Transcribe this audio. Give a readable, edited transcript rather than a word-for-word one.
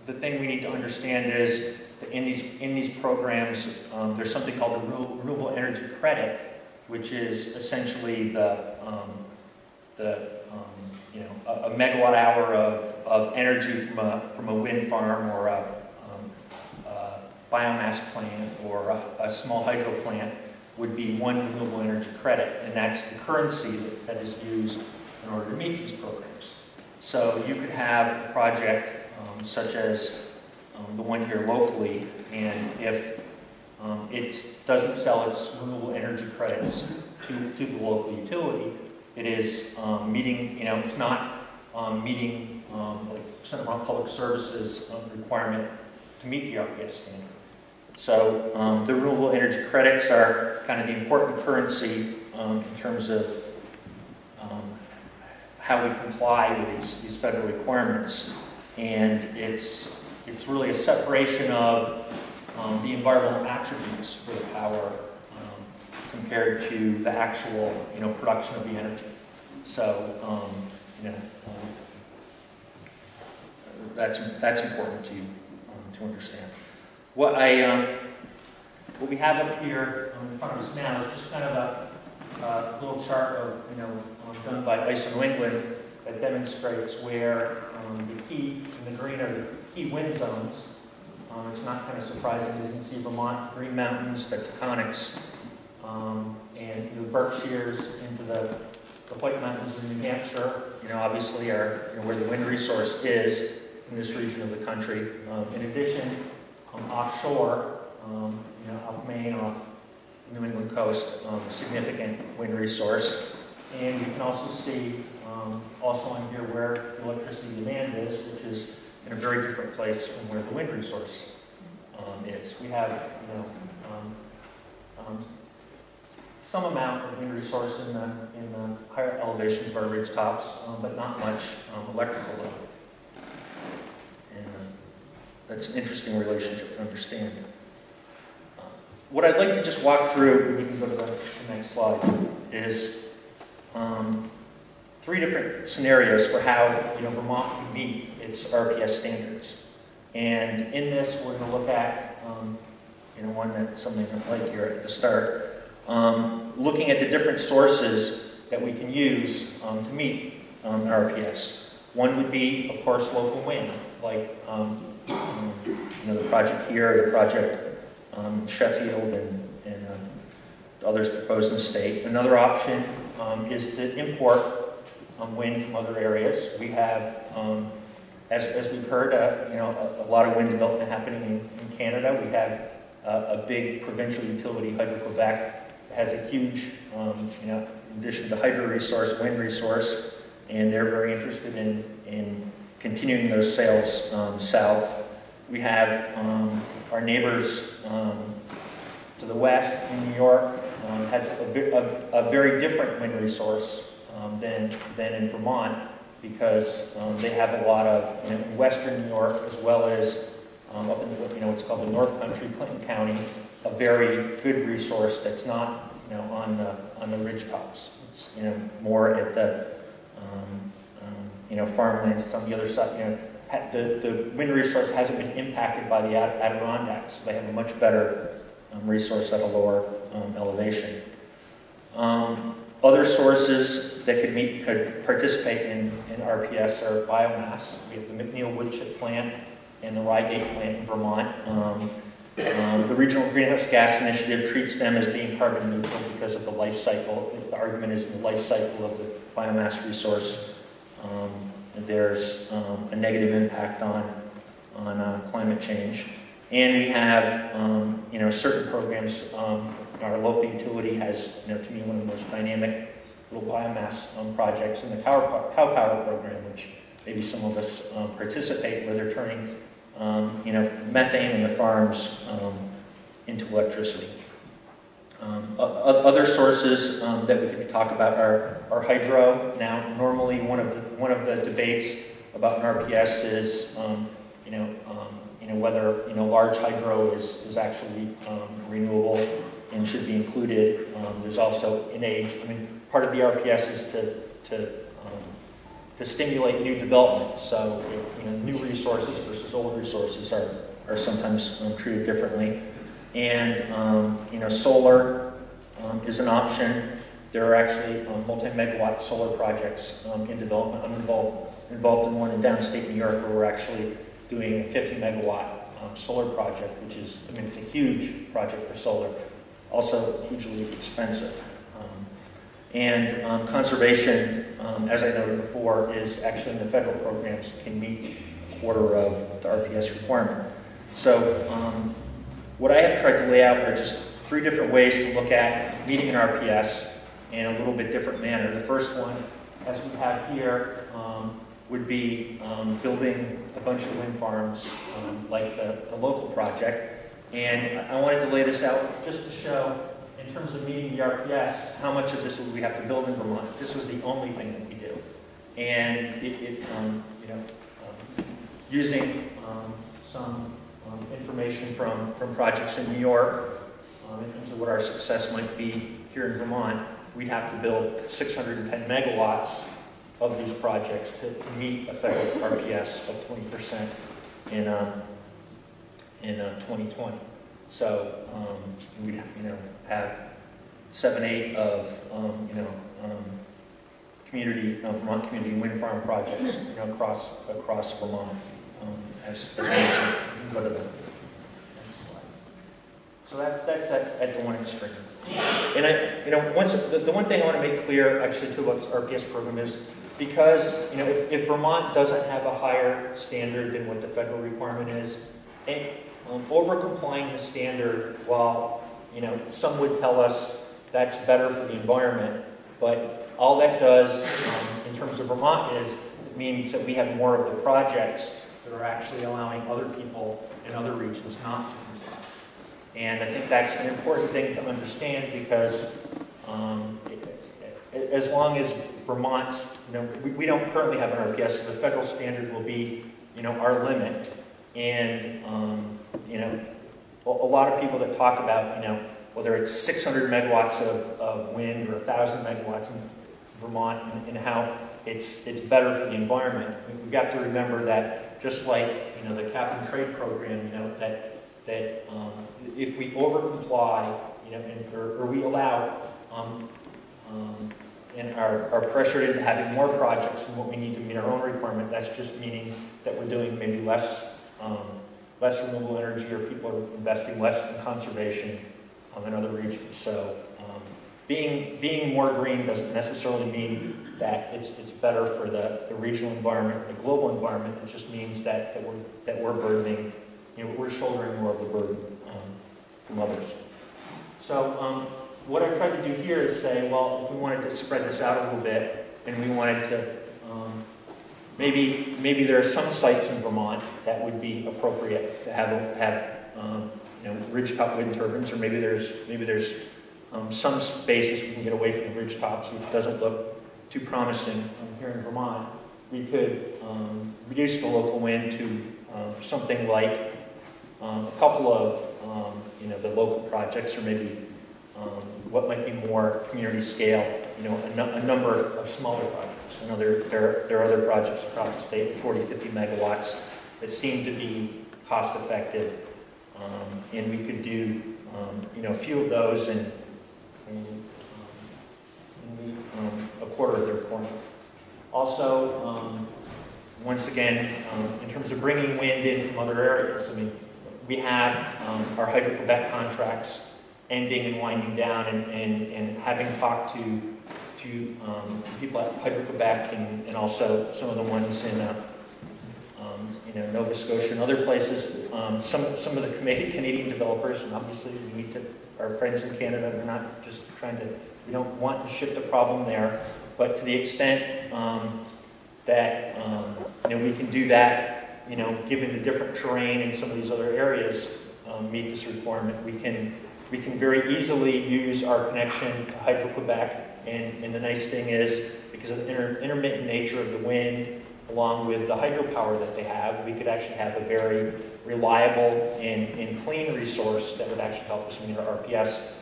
the thing we need to understand is that in these programs, there's something called the renewable energy credit, which is essentially a megawatt hour of energy from a wind farm or a biomass plant or a small hydro plant would be one renewable energy credit, and that's the currency that is used in order to meet these programs. So you could have a project such as the one here locally, and if it doesn't sell its renewable energy credits to the local utility, it is meeting, it's not meeting like Center for Public Services requirement to meet the RPS standard. So the renewable energy credits are kind of the important currency in terms of how we comply with these federal requirements. And it's really a separation of the environmental attributes for the power compared to the actual production of the energy. So that's important to understand. What we have up here in front of us now is just kind of a little chart of done by ISO New England that demonstrates where the key in the green are the key wind zones. It's not kind of surprising, as you can see, Vermont, Green Mountains, the Taconics, and the Berkshires into the White Mountains in New Hampshire. Obviously are where the wind resource is in this region of the country. In addition, offshore, off Maine, off the New England coast, significant wind resource. And you can also see also on here where the electricity demand is, which is in a very different place from where the wind resource is. We have some amount of wind resource in the higher elevations of our ridge tops, but not much electrical load. And that's an interesting relationship to understand. What I'd like to just walk through, we can go to the next slide, is three different scenarios for how Vermont can meet its RPS standards. And in this, we're going to look at something like here at the start, looking at the different sources that we can use to meet RPS. One would be, of course, local wind, like the project here, the project Sheffield, and others proposed in the state. Another option is to import wind from other areas. We have, as we've heard, a lot of wind development happening in Canada. We have a big provincial utility, Hydro-Quebec, that has a huge, in addition to hydro resource, wind resource, and they're very interested in continuing those sales south. We have our neighbors to the west in New York has a very different wind resource than in Vermont, because they have a lot of, in western New York, as well as up in what's called the North Country, Clinton County, a very good resource that's not on the ridge tops. It's more at the farmlands. It's on the other side. The wind resource hasn't been impacted by the Adirondacks. They have a much better resource at a lower elevation. Other sources that could participate in RPS are biomass. We have the McNeil wood chip plant and the Rygate plant in Vermont. The Regional Greenhouse Gas Initiative treats them as being carbon neutral because of the life cycle. The argument is the life cycle of the biomass resource. There's a negative impact on climate change. And we have certain programs. Our local utility has, to me, one of the most dynamic little biomass projects in the cow power program, which maybe some of us participate, where they're turning methane in the farms into electricity. Other sources that we could talk about are hydro. Now, normally one of the debates about an RPS is whether large hydro is actually renewable and should be included. There's also in age. I mean, part of the RPS is to to stimulate new development. So, new resources versus old resources are sometimes treated differently. And, solar is an option. There are actually multi-megawatt solar projects in development. I'm involved in one in downstate New York where we're actually doing a 50-megawatt solar project, which is, it's a huge project for solar, also hugely expensive. And conservation, as I noted before, is actually in the federal programs can meet a quarter of the RPS requirement. So what I have tried to lay out are just 3 different ways to look at meeting an RPS in a little bit different manner. The first one, as we have here, would be building a bunch of wind farms like the local project. And I wanted to lay this out just to show, in terms of meeting the RPS, how much of this would we have to build in Vermont. This was the only thing that we do. And using some information from projects in New York, in terms of what our success might be here in Vermont, we'd have to build 610 megawatts of these projects to meet a federal RPS of 20% in 2020. So we'd have 7, 8 of Vermont community wind farm projects across Vermont. As mentioned, go to the next slide. So that's at the one extreme. And the one thing I want to make clear actually to what RPS program is, because if Vermont doesn't have a higher standard than what the federal requirement is, and over complying the standard, while some would tell us that's better for the environment, but all that does in terms of Vermont is it means that we have more of the projects that are actually allowing other people in other regions not to comply. And I think that's an important thing to understand, because as long as Vermont's, we don't currently have an RPS, so the federal standard will be, our limit. And, a lot of people that talk about, whether it's 600 megawatts of wind or 1,000 megawatts in Vermont, and how it's better for the environment. We've got to remember that just like, the cap and trade program, that if we over-comply, or we allow, and are pressured into having more projects than what we need to meet our own requirement, that's just meaning that we're doing maybe less renewable energy, or people are investing less in conservation in other regions. So being more green doesn't necessarily mean that it's better for the regional environment, the global environment. It just means that we're burdening, we're shouldering more of the burden from others. So what I tried to do here is say, well, if we wanted to spread this out a little bit, and we wanted to, maybe there are some sites in Vermont that would be appropriate to have ridgetop wind turbines, or maybe there's some spaces we can get away from the ridgetops, which doesn't look too promising here in Vermont. We could reduce the local wind to something like a couple of the local projects, or maybe what might be more community scale, a number of smaller projects. There are other projects across the state, 40, 50 megawatts, that seem to be cost effective, and we could do a few of those and a quarter of their requirement. Also, once again, in terms of bringing wind in from other areas, we have our Hydro-Quebec contracts ending and winding down, and having talked to people at Hydro-Quebec and also some of the ones in Nova Scotia and other places, some of the Canadian developers, and obviously we meet our friends in Canada. We're not just we don't want to shift the problem there, but to the extent that we can do that, given the different terrain in some of these other areas, meet this requirement, we can very easily use our connection to Hydro-Quebec. And the nice thing is, because of the intermittent nature of the wind, along with the hydropower that they have, we could actually have a very reliable and clean resource that would actually help us meet our RPS